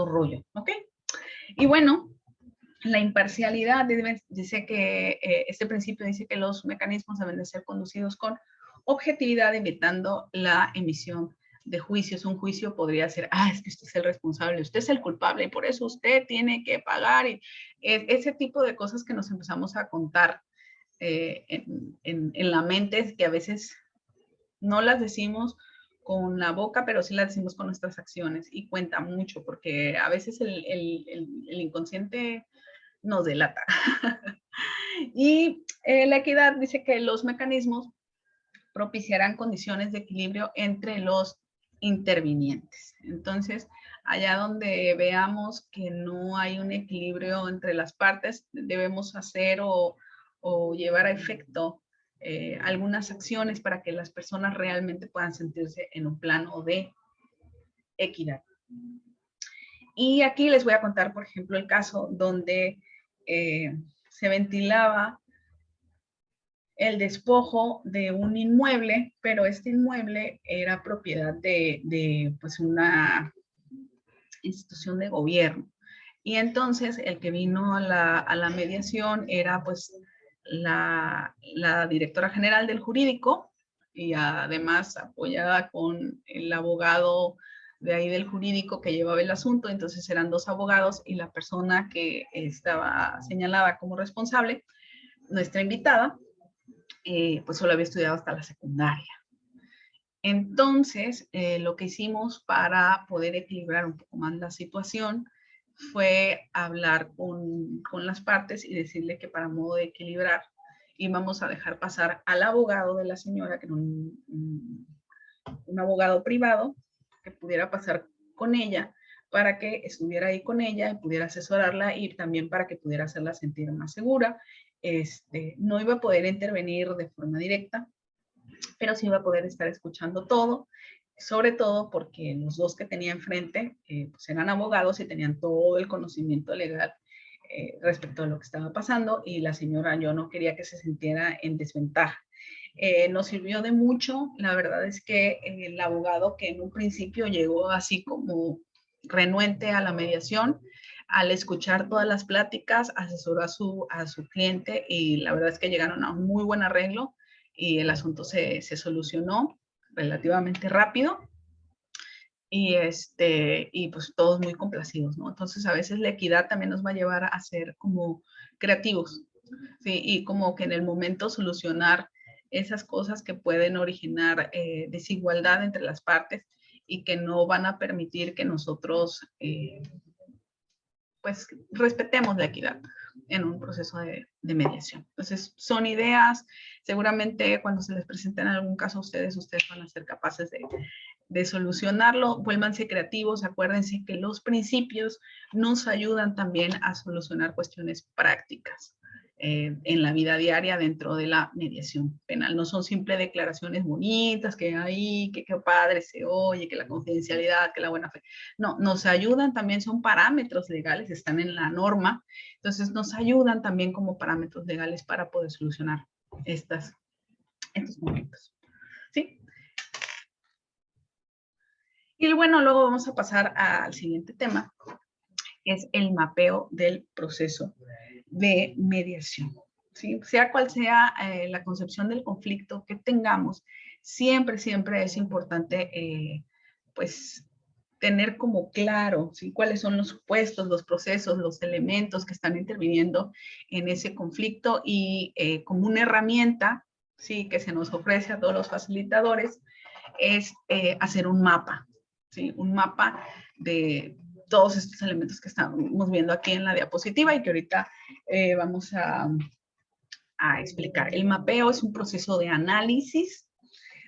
rollo, ¿ok? Y bueno, la imparcialidad dice que este principio dice que los mecanismos deben de ser conducidos con objetividad, evitando la emisión de juicios. Un juicio podría ser, es que usted es el responsable, usted es el culpable y por eso usted tiene que pagar. Y ese tipo de cosas que nos empezamos a contar en la mente, que a veces no las decimos con la boca, pero sí las decimos con nuestras acciones, y cuenta mucho porque a veces el inconsciente nos delata. Y la equidad dice que los mecanismos propiciarán condiciones de equilibrio entre los intervinientes. Entonces, allá donde veamos que no hay un equilibrio entre las partes, debemos hacer o llevar a efecto algunas acciones para que las personas realmente puedan sentirse en un plano de equidad. Y aquí les voy a contar, por ejemplo, el caso donde se ventilaba el despojo de un inmueble, pero este inmueble era propiedad de pues una institución de gobierno. Y entonces el que vino a la mediación era pues la directora general del jurídico y además apoyada con el abogado de ahí del jurídico que llevaba el asunto. Entonces eran dos abogados y la persona que estaba señalada como responsable, nuestra invitada, pues solo había estudiado hasta la secundaria. Entonces, lo que hicimos para poder equilibrar un poco más la situación fue hablar con las partes y decirle que para modo de equilibrar íbamos a dejar pasar al abogado de la señora, que era un abogado privado, que pudiera pasar con ella para que estuviera ahí con ella y pudiera asesorarla y también para que pudiera hacerla sentir más segura. No iba a poder intervenir de forma directa, pero sí iba a poder estar escuchando todo, sobre todo porque los dos que tenía enfrente pues eran abogados y tenían todo el conocimiento legal respecto a lo que estaba pasando, y la señora yo no quería que se sintiera en desventaja. Nos sirvió de mucho. La verdad es que el abogado, que en un principio llegó así como renuente a la mediación, al escuchar todas las pláticas, asesoró a su cliente y la verdad es que llegaron a un muy buen arreglo y el asunto se solucionó relativamente rápido. Y pues todos muy complacidos, ¿no? Entonces a veces la equidad también nos va a llevar a ser como creativos, ¿sí? Y como que en el momento solucionar esas cosas que pueden originar desigualdad entre las partes y que no van a permitir que nosotros pues respetemos la equidad en un proceso de mediación. Entonces, son ideas, seguramente cuando se les presenten en algún caso a ustedes van a ser capaces de solucionarlo. Vuélvanse creativos, acuérdense que los principios nos ayudan también a solucionar cuestiones prácticas en la vida diaria dentro de la mediación penal. No son simples declaraciones bonitas, que ahí, que qué padre se oye, que la confidencialidad, que la buena fe. No, nos ayudan también, son parámetros legales, están en la norma, entonces nos ayudan también como parámetros legales para poder solucionar estos momentos. ¿Sí? Y bueno, luego vamos a pasar al siguiente tema, que es el mapeo del proceso de mediación. ¿Sí? Sea cual sea la concepción del conflicto que tengamos, siempre es importante pues tener como claro, ¿sí? Cuáles son los supuestos, los procesos, los elementos que están interviniendo en ese conflicto y como una herramienta, ¿sí? Que se nos ofrece a todos los facilitadores es hacer un mapa, ¿sí? Un mapa de todos estos elementos que estamos viendo aquí en la diapositiva y que ahorita vamos a explicar. El mapeo es un proceso de análisis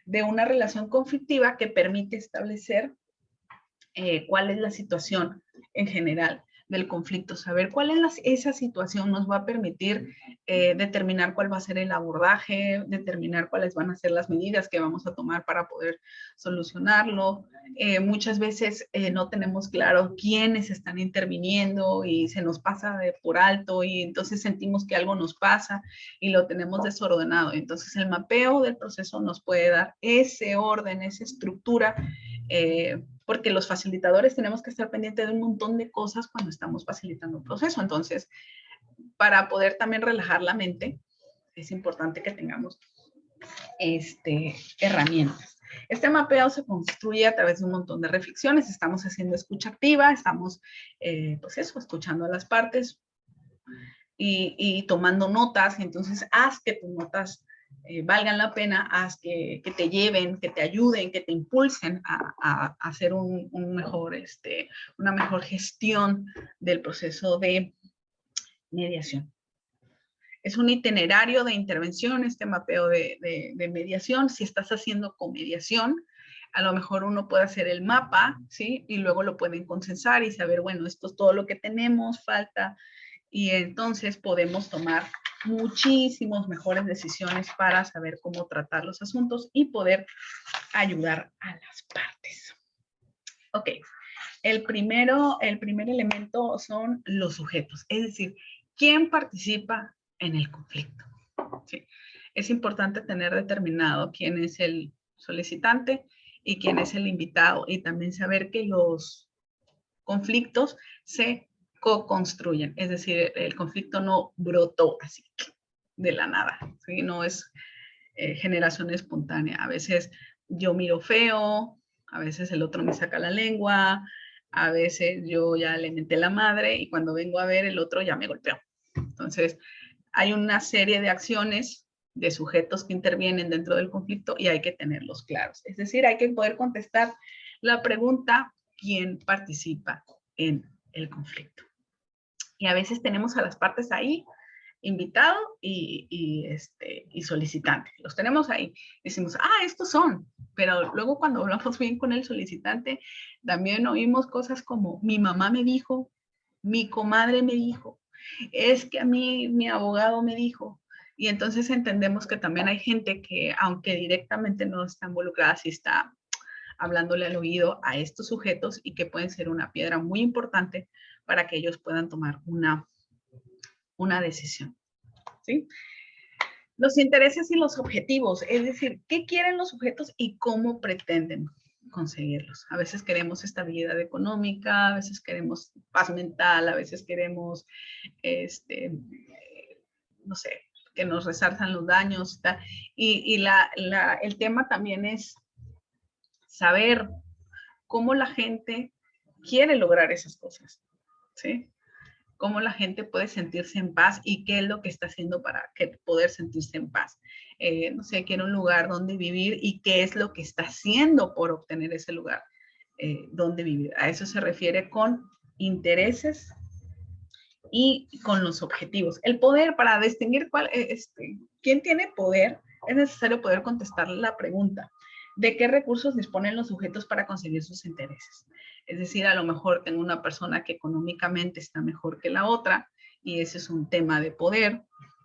de una relación conflictiva que permite establecer cuál es la situación en general del conflicto, saber cuál es esa situación nos va a permitir determinar cuál va a ser el abordaje, determinar cuáles van a ser las medidas que vamos a tomar para poder solucionarlo. Muchas veces no tenemos claro quiénes están interviniendo y se nos pasa por alto y entonces sentimos que algo nos pasa y lo tenemos desordenado. Entonces el mapeo del proceso nos puede dar ese orden, esa estructura, porque los facilitadores tenemos que estar pendientes de un montón de cosas cuando estamos facilitando un proceso. Entonces, para poder también relajar la mente, es importante que tengamos herramientas. Este mapeo se construye a través de un montón de reflexiones. Estamos haciendo escucha activa, estamos, pues eso, escuchando a las partes y tomando notas. Entonces, haz que tus notas valgan la pena, haz que te lleven, que te ayuden, que te impulsen a hacer una mejor gestión del proceso de mediación. Es un itinerario de intervención, este mapeo de mediación. Si estás haciendo comediación, a lo mejor uno puede hacer el mapa, ¿sí? Y luego lo pueden consensar y saber, bueno, esto es todo lo que tenemos, falta. Y entonces podemos tomar muchísimas mejores decisiones para saber cómo tratar los asuntos y poder ayudar a las partes. Ok, el primer elemento son los sujetos, es decir, ¿quién participa en el conflicto? Sí. Es importante tener determinado quién es el solicitante y quién es el invitado, y también saber que los conflictos se co-construyen, es decir, el conflicto no brotó así de la nada, ¿sí? No es generación espontánea. A veces yo miro feo, a veces el otro me saca la lengua, a veces yo ya le menté la madre y cuando vengo a ver el otro ya me golpeó. Entonces, hay una serie de acciones de sujetos que intervienen dentro del conflicto y hay que tenerlos claros. Es decir, hay que poder contestar la pregunta, ¿quién participa en el conflicto? Y a veces tenemos a las partes ahí, invitado y solicitante. Los tenemos ahí. Decimos, estos son. Pero luego cuando hablamos bien con el solicitante, también oímos cosas como, mi mamá me dijo, mi comadre me dijo, es que a mí mi abogado me dijo. Y entonces entendemos que también hay gente que, aunque directamente no está involucrada, sí está hablándole al oído a estos sujetos y que pueden ser una piedra muy importante para que ellos puedan tomar una decisión. ¿Sí? Los intereses y los objetivos, es decir, ¿qué quieren los sujetos y cómo pretenden conseguirlos? A veces queremos estabilidad económica, a veces queremos paz mental, a veces queremos, no sé, que nos resarzan los daños. Y el tema también es saber cómo la gente quiere lograr esas cosas, ¿sí? Cómo la gente puede sentirse en paz y qué es lo que está haciendo para poder sentirse en paz. No sé, quiere un lugar donde vivir y qué es lo que está haciendo por obtener ese lugar donde vivir. A eso se refiere con intereses y con los objetivos. El poder, para distinguir quién tiene poder, es necesario poder contestar la pregunta: ¿de qué recursos disponen los sujetos para conseguir sus intereses? Es decir, a lo mejor tengo una persona que económicamente está mejor que la otra y ese es un tema de poder.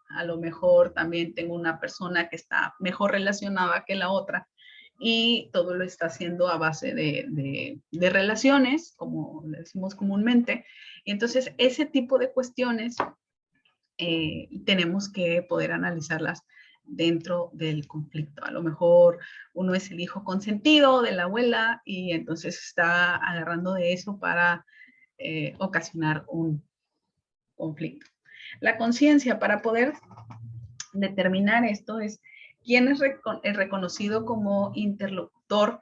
A lo mejor también tengo una persona que está mejor relacionada que la otra y todo lo está haciendo a base de relaciones, como le decimos comúnmente. Y entonces ese tipo de cuestiones tenemos que poder analizarlas dentro del conflicto. A lo mejor uno es el hijo consentido de la abuela y entonces está agarrando de eso para ocasionar un conflicto. La conciencia, para poder determinar esto, es quién es reconocido como interlocutor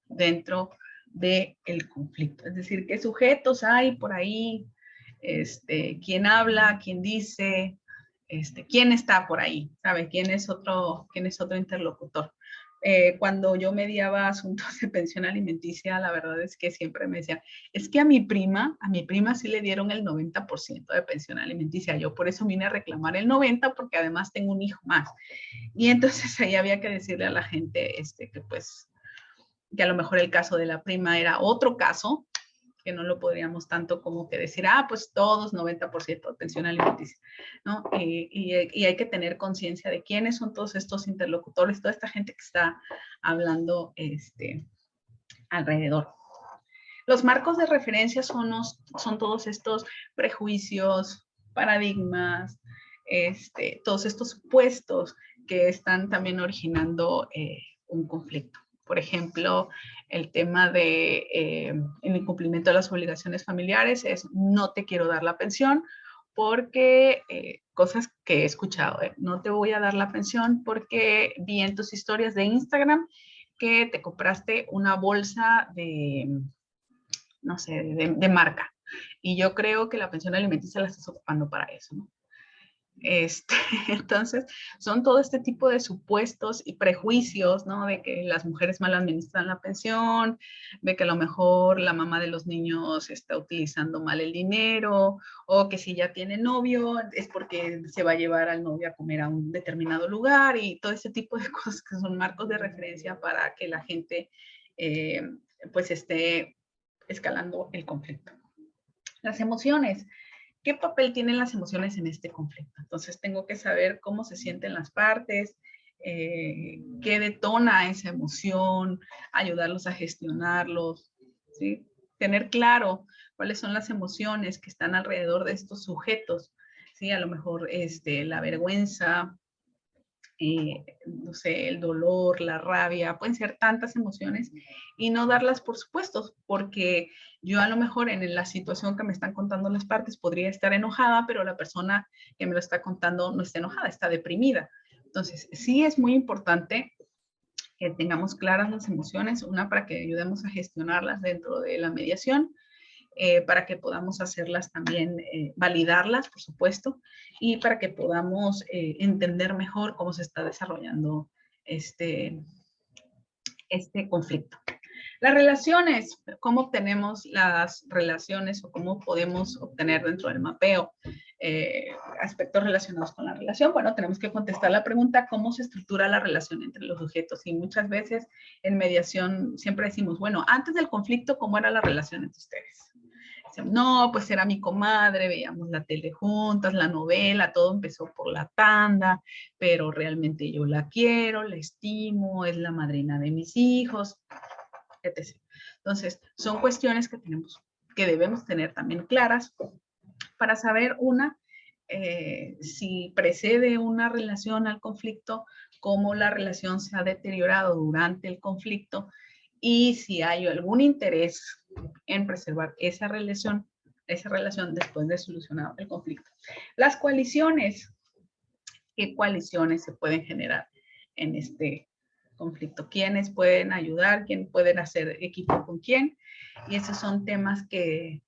dentro del conflicto. Es decir, qué sujetos hay por ahí, quién habla, quién dice, quién está por ahí, ¿sabe? ¿Quién es otro interlocutor? Cuando yo mediaba asuntos de pensión alimenticia, la verdad es que siempre me decían, es que a mi prima sí le dieron el 90% de pensión alimenticia. Yo por eso vine a reclamar el 90% porque además tengo un hijo más. Y entonces ahí había que decirle a la gente que pues, que a lo mejor el caso de la prima era otro caso, que no lo podríamos tanto como que decir, pues todos 90% de pensión alimenticia, ¿no? Y hay que tener conciencia de quiénes son todos estos interlocutores, toda esta gente que está hablando alrededor. Los marcos de referencia son todos estos prejuicios, paradigmas, todos estos supuestos que están también originando un conflicto. Por ejemplo, el tema de el incumplimiento de las obligaciones familiares es no te quiero dar la pensión porque cosas que he escuchado, no te voy a dar la pensión porque vi en tus historias de Instagram que te compraste una bolsa de, no sé, de marca. Y yo creo que la pensión alimenticia la estás ocupando para eso, ¿no? Entonces, son todo este tipo de supuestos y prejuicios, ¿no? De que las mujeres mal administran la pensión, de que a lo mejor la mamá de los niños está utilizando mal el dinero, o que si ya tiene novio es porque se va a llevar al novio a comer a un determinado lugar, y todo ese tipo de cosas que son marcos de referencia para que la gente pues esté escalando el conflicto. Las emociones. ¿Qué papel tienen las emociones en este conflicto? Entonces tengo que saber cómo se sienten las partes, qué detona esa emoción, ayudarlos a gestionarlos, ¿sí? Tener claro cuáles son las emociones que están alrededor de estos sujetos, ¿sí? A lo mejor la vergüenza, no sé, el dolor, la rabia, pueden ser tantas emociones y no darlas por supuestos, porque yo a lo mejor en la situación que me están contando las partes podría estar enojada, pero la persona que me lo está contando no está enojada, está deprimida. Entonces, sí es muy importante que tengamos claras las emociones, una para que ayudemos a gestionarlas dentro de la mediación, para que podamos hacerlas también, validarlas, por supuesto, y para que podamos entender mejor cómo se está desarrollando este conflicto. Las relaciones, ¿cómo obtenemos las relaciones o cómo podemos obtener dentro del mapeo aspectos relacionados con la relación? Bueno, tenemos que contestar la pregunta, ¿cómo se estructura la relación entre los sujetos? Y muchas veces en mediación siempre decimos, bueno, antes del conflicto, ¿cómo era la relación entre ustedes? No, pues era mi comadre, veíamos la tele juntas, la novela, todo empezó por la tanda, pero realmente yo la quiero, la estimo, es la madrina de mis hijos, etc. Entonces, son cuestiones que debemos tener también claras para saber si precede una relación al conflicto, cómo la relación se ha deteriorado durante el conflicto y si hay algún interés en preservar esa relación después de solucionado el conflicto. Las coaliciones, ¿qué coaliciones se pueden generar en este conflicto? ¿Quiénes pueden ayudar? ¿Quién pueden hacer equipo con quién? Y esos son temas que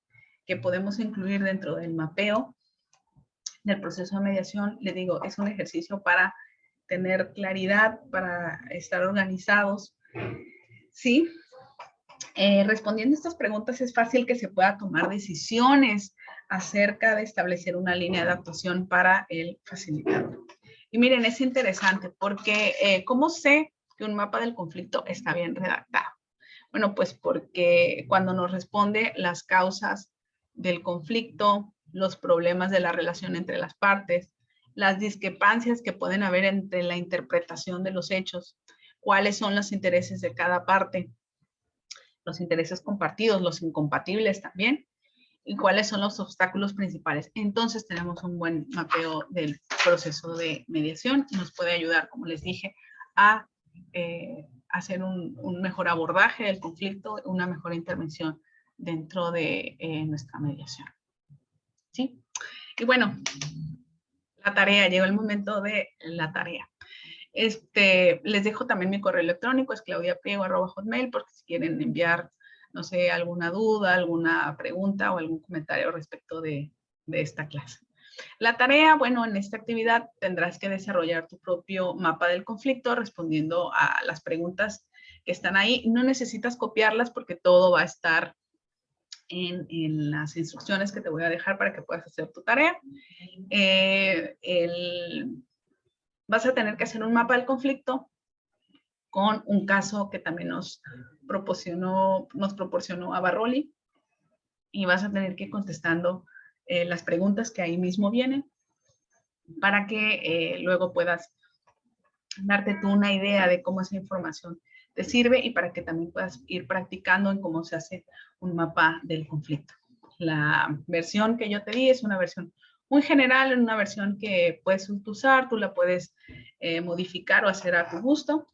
podemos incluir dentro del mapeo del proceso de mediación. Le digo, es un ejercicio para tener claridad, para estar organizados. Sí, respondiendo a estas preguntas es fácil que se pueda tomar decisiones acerca de establecer una línea de actuación para el facilitador. Y miren, es interesante porque ¿cómo sé que un mapa del conflicto está bien redactado? Bueno, pues porque cuando nos responde las causas del conflicto, los problemas de la relación entre las partes, las discrepancias que pueden haber entre la interpretación de los hechos, cuáles son los intereses de cada parte, los intereses compartidos, los incompatibles también, y cuáles son los obstáculos principales. Entonces tenemos un buen mapeo del proceso de mediación y nos puede ayudar, como les dije, a hacer un mejor abordaje del conflicto, una mejor intervención dentro de nuestra mediación. ¿Sí? Y bueno, la tarea, llegó el momento de la tarea. Les dejo también mi correo electrónico, es claudiapriego@hotmail, porque si quieren enviar, no sé, alguna duda, alguna pregunta o algún comentario respecto de esta clase. La tarea, bueno, en esta actividad tendrás que desarrollar tu propio mapa del conflicto respondiendo a las preguntas que están ahí. No necesitas copiarlas porque todo va a estar en las instrucciones que te voy a dejar para que puedas hacer tu tarea. Vas a tener que hacer un mapa del conflicto con un caso que también nos proporcionó Abarroli, y vas a tener que ir contestando las preguntas que ahí mismo vienen para que luego puedas darte tú una idea de cómo esa información te sirve y para que también puedas ir practicando en cómo se hace un mapa del conflicto. La versión que yo te di es una versión muy general, una versión que puedes usar, tú la puedes modificar o hacer a tu gusto.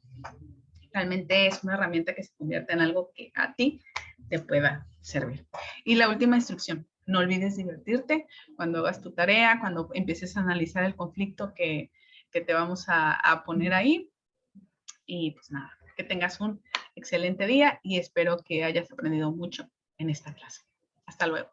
Realmente es una herramienta que se convierte en algo que a ti te pueda servir. Y la última instrucción, no olvides divertirte cuando hagas tu tarea, cuando empieces a analizar el conflicto que te vamos a poner ahí. Y pues nada, que tengas un excelente día y espero que hayas aprendido mucho en esta clase. Hasta luego.